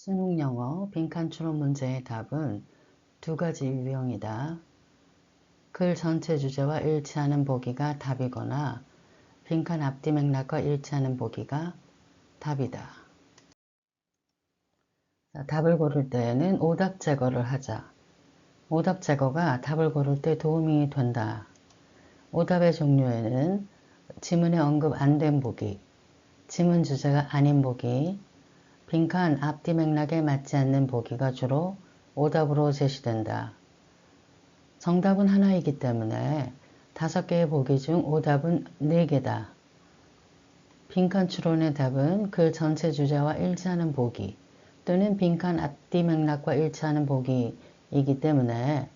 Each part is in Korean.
수능 영어 빈칸 추론 문제의 답은 두 가지 유형이다. 글 전체 주제와 일치하는 보기가 답이거나 빈칸 앞뒤 맥락과 일치하는 보기가 답이다. 답을 고를 때에는 오답 제거를 하자. 오답 제거가 답을 고를 때 도움이 된다. 오답의 종류에는 지문에 언급 안 된 보기, 지문 주제가 아닌 보기, 빈칸 앞뒤 맥락에 맞지 않는 보기가 주로 오답으로 제시된다. 정답은 하나이기 때문에 5개의 보기 중 오답은 4개다. 빈칸 추론의 답은 글 전체 주제와 일치하는 보기 또는 빈칸 앞뒤 맥락과 일치하는 보기이기 때문에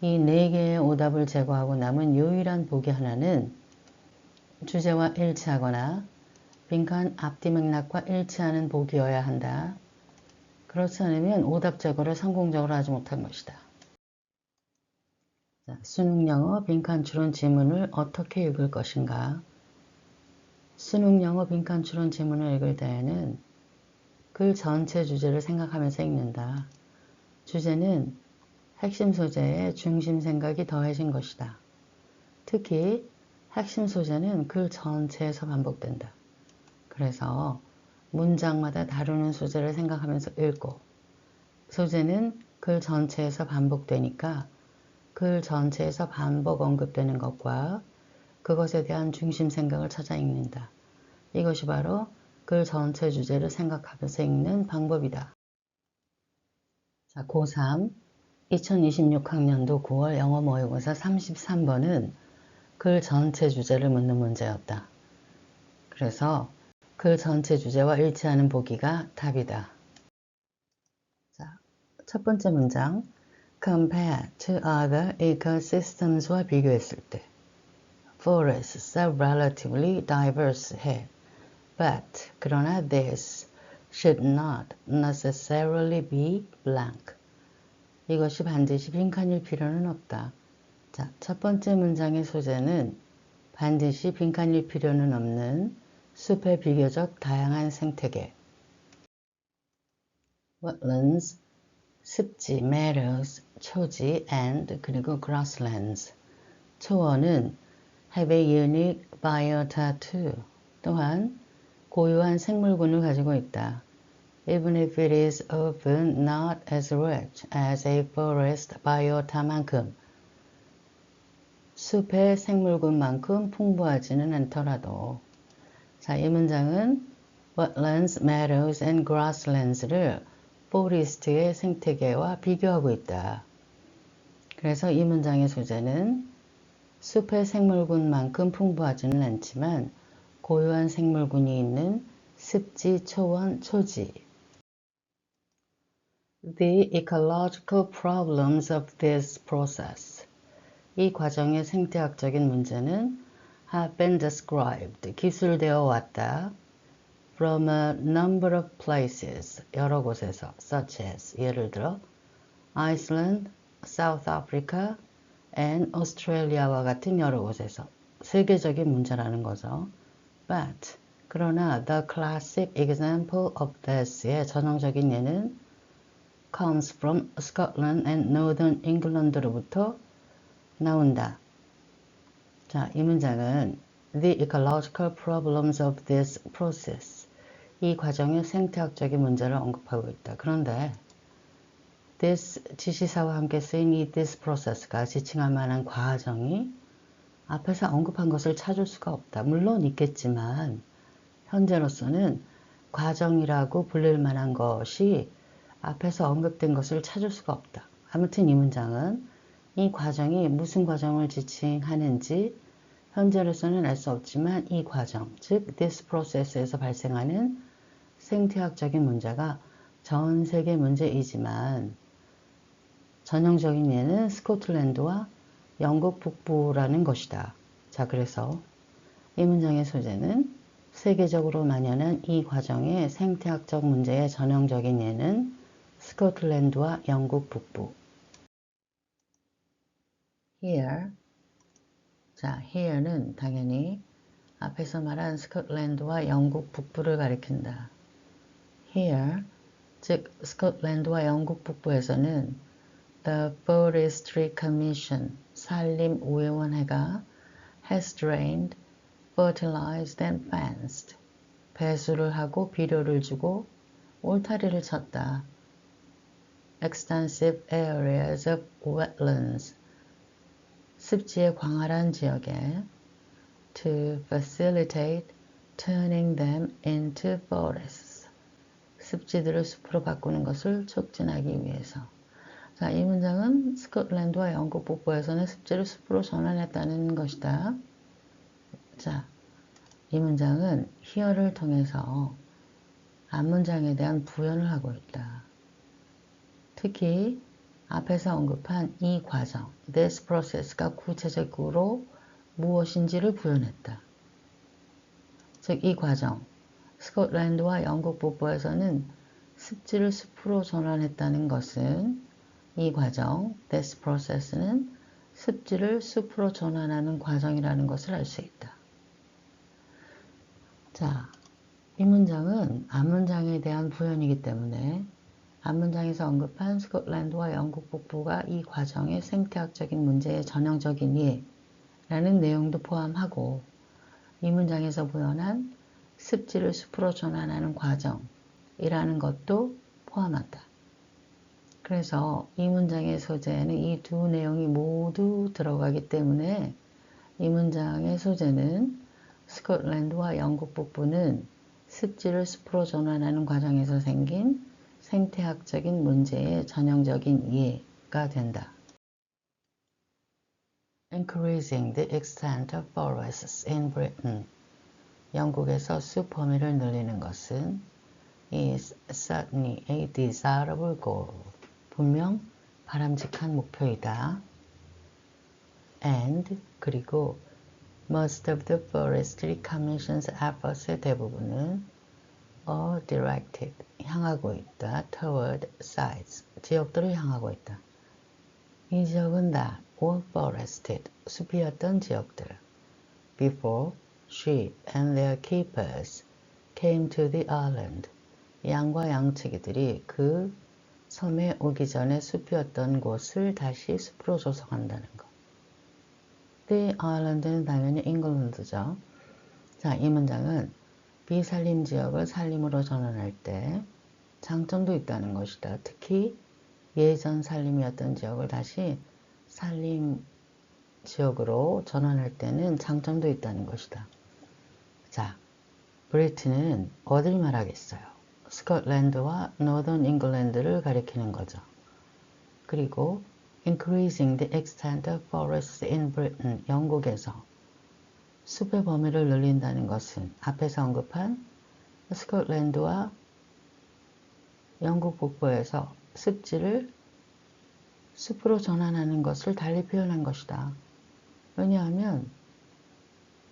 이 4개의 오답을 제거하고 남은 유일한 보기 하나는 주제와 일치하거나 빈칸 앞뒤 맥락과 일치하는 보기여야 한다. 그렇지 않으면 오답 제거를 성공적으로 하지 못한 것이다. 수능 영어 빈칸 추론 지문을 어떻게 읽을 것인가? 수능 영어 빈칸 추론 지문을 읽을 때에는 글 전체 주제를 생각하면서 읽는다. 주제는 핵심 소재에 중심 생각이 더해진 것이다. 특히 핵심 소재는 글 전체에서 반복된다. 그래서 문장마다 다루는 소재를 생각하면서 읽고 소재는 글 전체에서 반복되니까 글 전체에서 반복 언급되는 것과 그것에 대한 중심 생각을 찾아 읽는다. 이것이 바로 글 전체 주제를 생각하면서 읽는 방법이다. 자, 고3 2026학년도 9월 영어 모의고사 33번은 글 전체 주제를 묻는 문제였다. 그래서 글 전체 주제와 일치하는 보기가 답이다. 자, 첫 번째 문장 Compare to other ecosystems와 비교했을 때 Forests are relatively diverse 해. But 그러나 this should not necessarily be blank. 이것이 반드시 빈칸일 필요는 없다. 자, 첫 번째 문장의 소재는 반드시 빈칸일 필요는 없는 숲의 비교적 다양한 생태계. Wetlands, 습지, meadows, 초지, and 그리고 grasslands. 초원은 have a unique biota too. 또한 고유한 생물군을 가지고 있다. Even if it is often not as rich as a forest biota만큼 숲의 생물군만큼 풍부하지는 않더라도 자, 이 문장은 wetlands, meadows and grasslands를 forest의 생태계와 비교하고 있다. 그래서 이 문장의 소재는 숲의 생물군만큼 풍부하지는 않지만 고유한 생물군이 있는 습지, 초원, 초지. The ecological problems of this process. 이 과정의 생태학적인 문제는 have been described, 기술되어 왔다. From a number of places, 여러 곳에서, such as, 예를 들어 Iceland, South Africa, and Australia와 같은 여러 곳에서 세계적인 문제라는 거죠. But, 그러나 the classic example of this의 전형적인 예는 comes from Scotland and Northern England로부터 나온다. 자, 이 문장은 The ecological problems of this process. 이 과정의 생태학적인 문제를 언급하고 있다. 그런데 this 지시사와 함께 쓰인 이 this process가 지칭할 만한 과정이 앞에서 언급한 것을 찾을 수가 없다. 물론 있겠지만 현재로서는 과정이라고 불릴 만한 것이 앞에서 언급된 것을 찾을 수가 없다. 아무튼 이 문장은 이 과정이 무슨 과정을 지칭하는지 현재로서는 알 수 없지만 이 과정, 즉 this process에서 발생하는 생태학적인 문제가 전 세계 문제이지만 전형적인 예는 스코틀랜드와 영국 북부라는 것이다. 자, 그래서 이 문장의 소재는 세계적으로 만연한 이 과정의 생태학적 문제의 전형적인 예는 스코틀랜드와 영국 북부. Here. 자, here는 당연히 앞에서 말한 스코틀랜드와 영국 북부를 가리킨다. Here, 즉 스코틀랜드와 영국 북부에서는 The Forestry Commission 산림우회원회가 has drained, fertilized and fenced 배수를 하고 비료를 주고 울타리를 쳤다. Extensive areas of wetlands 습지의 광활한 지역에 to facilitate turning them into forests 습지들을 숲으로 바꾸는 것을 촉진하기 위해서. 자, 이 문장은 스코틀랜드와 영국 북부에서는 습지를 숲으로 전환했다는 것이다. 자, 이 문장은 here를 통해서 앞문장에 대한 부연을 하고 있다. 특히 앞에서 언급한 이 과정, this process가 구체적으로 무엇인지를 부연했다. 즉, 이 과정, 스코틀랜드와 영국 북부에서는 습지를 숲으로 전환했다는 것은 이 과정, this process는 습지를 숲으로 전환하는 과정이라는 것을 알 수 있다. 자, 이 문장은 앞문장에 대한 부연이기 때문에 앞문장에서 언급한 스코틀랜드와 영국 북부가 이 과정의 생태학적인 문제의 전형적인 예라는 내용도 포함하고 이 문장에서 부연한 습지를 숲으로 전환하는 과정이라는 것도 포함한다. 그래서 이 문장의 소재에는 이 두 내용이 모두 들어가기 때문에 이 문장의 소재는 스코틀랜드와 영국 북부는 습지를 숲으로 전환하는 과정에서 생긴 생태학적인 문제의 전형적인 예가 된다. Increasing the extent of forests in Britain. 영국에서 숲 범위를 늘리는 것은 is certainly a desirable goal. 분명 바람직한 목표이다. And 그리고 most of the Forestry Commission's efforts의 대부분은 are directed, 향하고 있다. toward sites, 지역들을 향하고 있다. 이 지역은 that were forested, 숲이었던 지역들. Before sheep and their keepers came to the island, 양과 양치기들이 그 섬에 오기 전에 숲이었던 곳을 다시 숲으로 조성한다는 것. The island는 당연히 잉글랜드죠. 자, 이 문장은 비산림 지역을 산림으로 전환할 때 장점도 있다는 것이다. 특히 예전 산림이었던 지역을 다시 산림 지역으로 전환할 때는 장점도 있다는 것이다. 자, 브리튼은 어딜 말하겠어요? 스코틀랜드와 노던 잉글랜드를 가리키는 거죠. 그리고 increasing the extent of forests in Britain, 영국에서 숲의 범위를 늘린다는 것은 앞에서 언급한 스코틀랜드와 영국 북부에서 습지를 숲으로 전환하는 것을 달리 표현한 것이다. 왜냐하면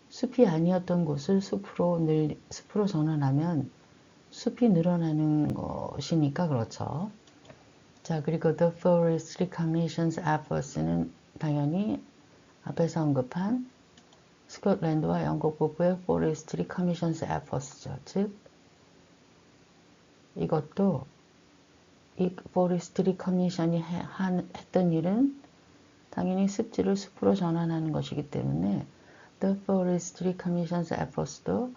숲이 아니었던 곳을 숲으로 전환하면 숲이 늘어나는 것이니까 그렇죠. 자, 그리고 The Forestry Commission's efforts는 당연히 앞에서 언급한 스코틀랜드와 영국 북부의 Forestry Commission's efforts죠. 즉, 이것도 이 Forestry Commission이 했던 일은 당연히 습지를 숲으로 전환하는 것이기 때문에 The Forestry Commission's efforts도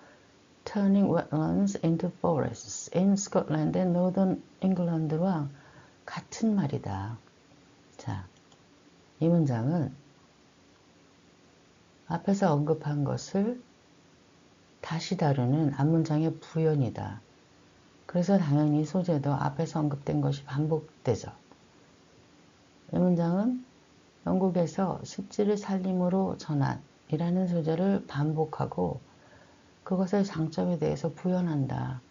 turning wetlands into forests in Scotland and Northern England와 같은 말이다. 자, 이 문장은 앞에서 언급한 것을 다시 다루는 앞문장의 부연이다. 그래서 당연히 소재도 앞에서 언급된 것이 반복되죠. 이 문장은 영국에서 습지를 산림으로 전환이라는 소재를 반복하고 그것의 장점에 대해서 부연한다.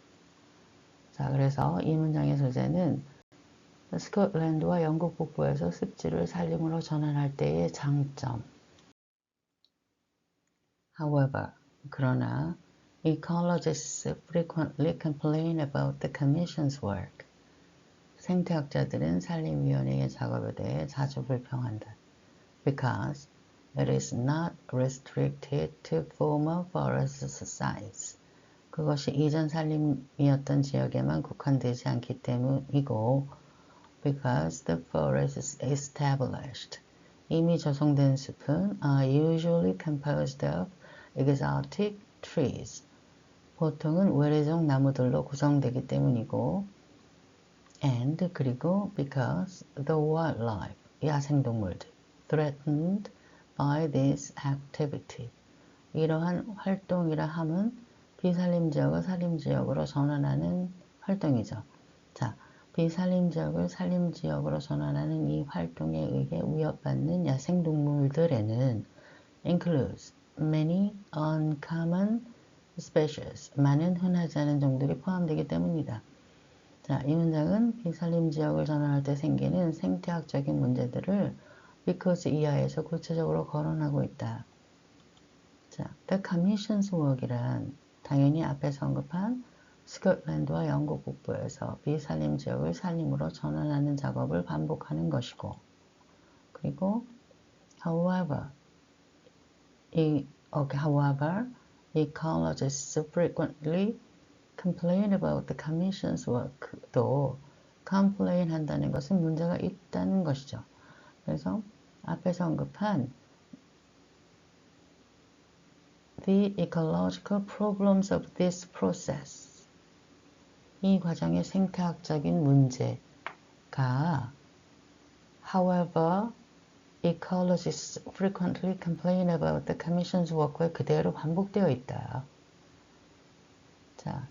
자, 그래서 이 문장의 소재는 스코틀랜드와 영국 북부에서 습지를 산림으로 전환할 때의 장점. However, 그러나 ecologists frequently complain about the Commission's work. 생태학자들은 산림위원회의 작업에 대해 자주 불평한다. Because it is not restricted to former forest sites. 그것이 이전 산림이었던 지역에만 국한되지 않기 때문이고 because the forest is established. 이미 조성된 숲은 are usually composed of exotic trees. 보통은 외래종 나무들로 구성되기 때문이고 and 그리고 because the wildlife, 야생동물들 threatened by this activity. 이러한 활동이라 함은 비산림지역을 산림지역으로 전환하는 활동이죠. 자, 비산림지역을 산림지역으로 전환하는 이 활동에 의해 위협받는 야생동물들에는 includes many uncommon species, 많은 흔하지 않은 종들이 포함되기 때문이다. 자, 이 문장은 비산림지역을 전환할 때 생기는 생태학적인 문제들을 because 이하에서 구체적으로 거론하고 있다. 자, The Commission's Work이란 당연히 앞에서 언급한 스코틀랜드와 영국 북부에서 비산림 지역을 산림으로 전환하는 작업을 반복하는 것이고 그리고 however, ecologists frequently complain about the Commission's work도 complain 한다는 것은 문제가 있다는 것이죠. 그래서 앞에서 언급한 The ecological problems of this process. 이 과정의 생태학적인 문제가 however, ecologists frequently complain about the Commission's work에 그대로 반복되어 있다. 자,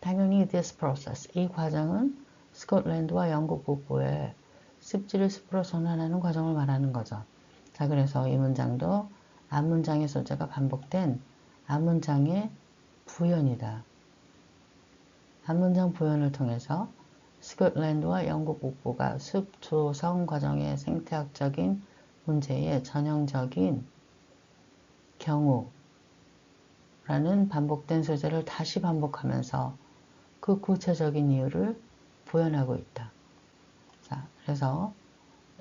당연히 this process, 이 과정은 스코틀랜드와 영국 북부의 습지를 숲으로 전환하는 과정을 말하는 거죠. 자, 그래서 이 문장도 앞문장의 소재가 반복된 앞문장의 부연이다. 앞문장 부연을 통해서 스코틀랜드와 영국 북부가 숲 조성 과정의 생태학적인 문제의 전형적인 경우라는 반복된 소재를 다시 반복하면서 그 구체적인 이유를 부연하고 있다. 자, 그래서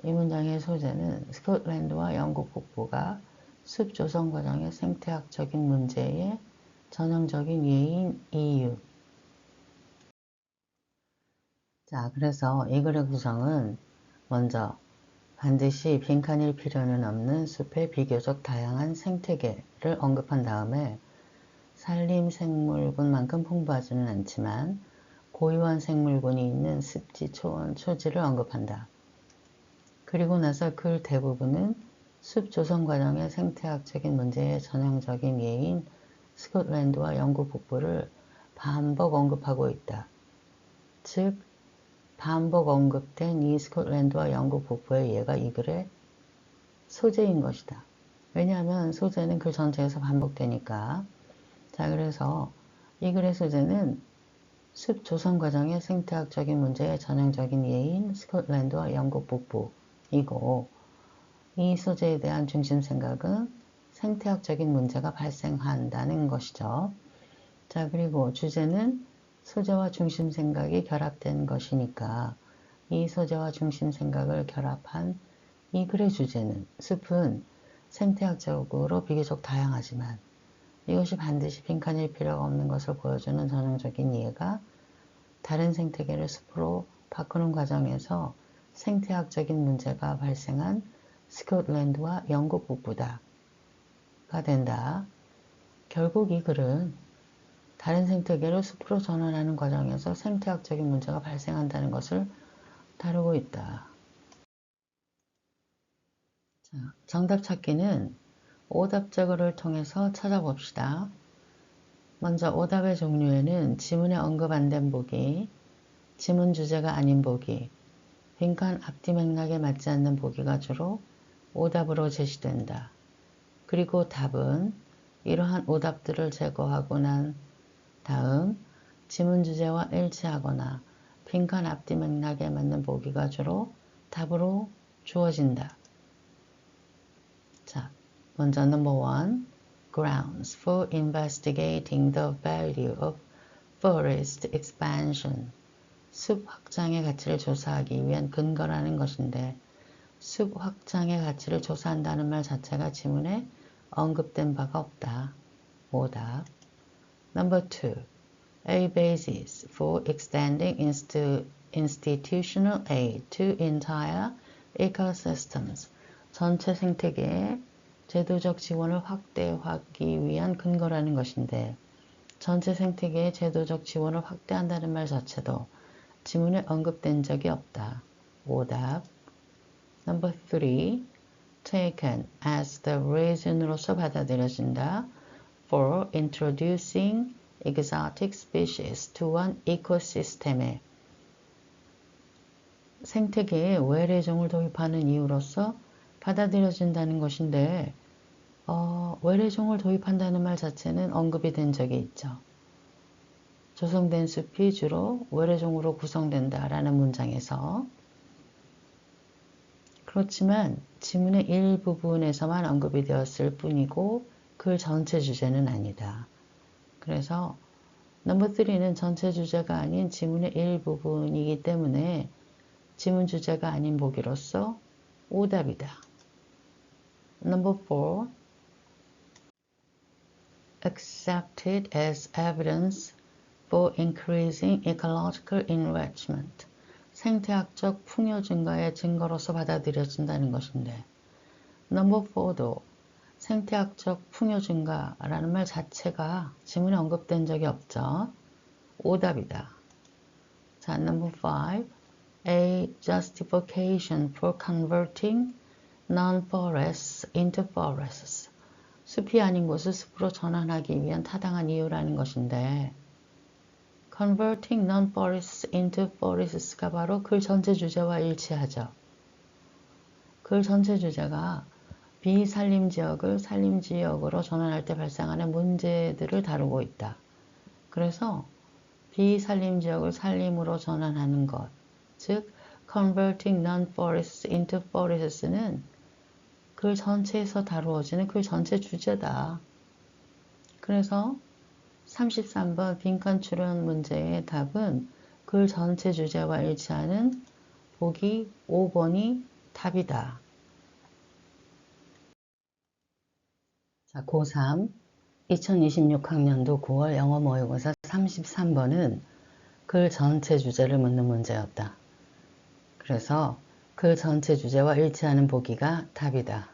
이 문장의 소재는 스코틀랜드와 영국 북부가 숲 조성 과정의 생태학적인 문제의 전형적인 예인 이유. 자, 그래서 이 글의 구성은 먼저 반드시 빈칸일 필요는 없는 숲의 비교적 다양한 생태계를 언급한 다음에 산림생물군만큼 풍부하지는 않지만 고유한 생물군이 있는 습지, 초원, 초지를 언급한다. 그리고 나서 글 대부분은 숲 조성 과정의 생태학적인 문제의 전형적인 예인 스코틀랜드와 영국 북부를 반복 언급하고 있다. 즉, 반복 언급된 이 스코틀랜드와 영국 북부의 예가 이 글의 소재인 것이다. 왜냐하면 소재는 글 전체에서 반복되니까. 자, 그래서 이 글의 소재는 숲 조성 과정의 생태학적인 문제의 전형적인 예인 스코틀랜드와 영국 북부이고 이 소재에 대한 중심 생각은 생태학적인 문제가 발생한다는 것이죠. 자, 그리고 주제는 소재와 중심 생각이 결합된 것이니까 이 소재와 중심 생각을 결합한 이 글의 주제는 숲은 생태학적으로 비교적 다양하지만 이것이 반드시 빈칸일 필요가 없는 것을 보여주는 전형적인 이해가 다른 생태계를 숲으로 바꾸는 과정에서 생태학적인 문제가 발생한 스코틀랜드와 영국 북부다가 된다. 결국 이 글은 다른 생태계를 숲으로 전환하는 과정에서 생태학적인 문제가 발생한다는 것을 다루고 있다. 자, 정답 찾기는 오답 제거를 통해서 찾아봅시다. 먼저 오답의 종류에는 지문에 언급 안 된 보기, 지문 주제가 아닌 보기, 빈칸 앞뒤 맥락에 맞지 않는 보기가 주로 오답으로 제시된다. 그리고 답은 이러한 오답들을 제거하고 난 다음 지문 주제와 일치하거나 빈칸 앞뒤 맥락에 맞는 보기가 주로 답으로 주어진다. 자, 먼저 number 1, grounds for investigating the value of forest expansion. 숲 확장의 가치를 조사하기 위한 근거라는 것인데 숲 확장의 가치를 조사한다는 말 자체가 지문에 언급된 바가 없다. 오답. Number 2. A basis for extending institutional aid to entire ecosystems. 전체 생태계에 제도적 지원을 확대하기 위한 근거라는 것인데 전체 생태계의 제도적 지원을 확대한다는 말 자체도 지문에 언급된 적이 없다. 오답. Number 3. Taken as the reason으로서 받아들여진다. For introducing exotic species to an ecosystem에 생태계에 외래종을 도입하는 이유로서 받아들여진다는 것인데 외래종을 도입한다는 말 자체는 언급이 된 적이 있죠. 조성된 숲이 주로 외래종으로 구성된다 라는 문장에서 그렇지만 지문의 일부분에서만 언급이 되었을 뿐이고 글 전체 주제는 아니다. 그래서 넘버 3는 전체 주제가 아닌 지문의 일부분이기 때문에 지문 주제가 아닌 보기로서 오답이다. Number 4. Accepted as evidence for increasing ecological enrichment. 생태학적 풍요 증가의 증거로서 받아들여진다는 것인데 Number 4도 생태학적 풍요 증가라는 말 자체가 지문에 언급된 적이 없죠. 오답이다. 자, Number 5. A justification for converting non-forests into forests. 숲이 아닌 곳을 숲으로 전환하기 위한 타당한 이유라는 것인데 converting non-forests into forests가 바로 글 전체 주제와 일치하죠. 글 전체 주제가 비산림 지역을 산림 지역으로 전환할 때 발생하는 문제들을 다루고 있다. 그래서 비산림 지역을 산림으로 전환하는 것, 즉 converting non-forests into forests는 글 전체에서 다루어지는 글 전체 주제다. 그래서 33번 빈칸 출연 문제의 답은 글 전체 주제와 일치하는 보기 5번이 답이다. 자, 고3 2026학년도 9월 영어 모의고사 33번은 글 전체 주제를 묻는 문제였다. 그래서 글 전체 주제와 일치하는 보기가 답이다.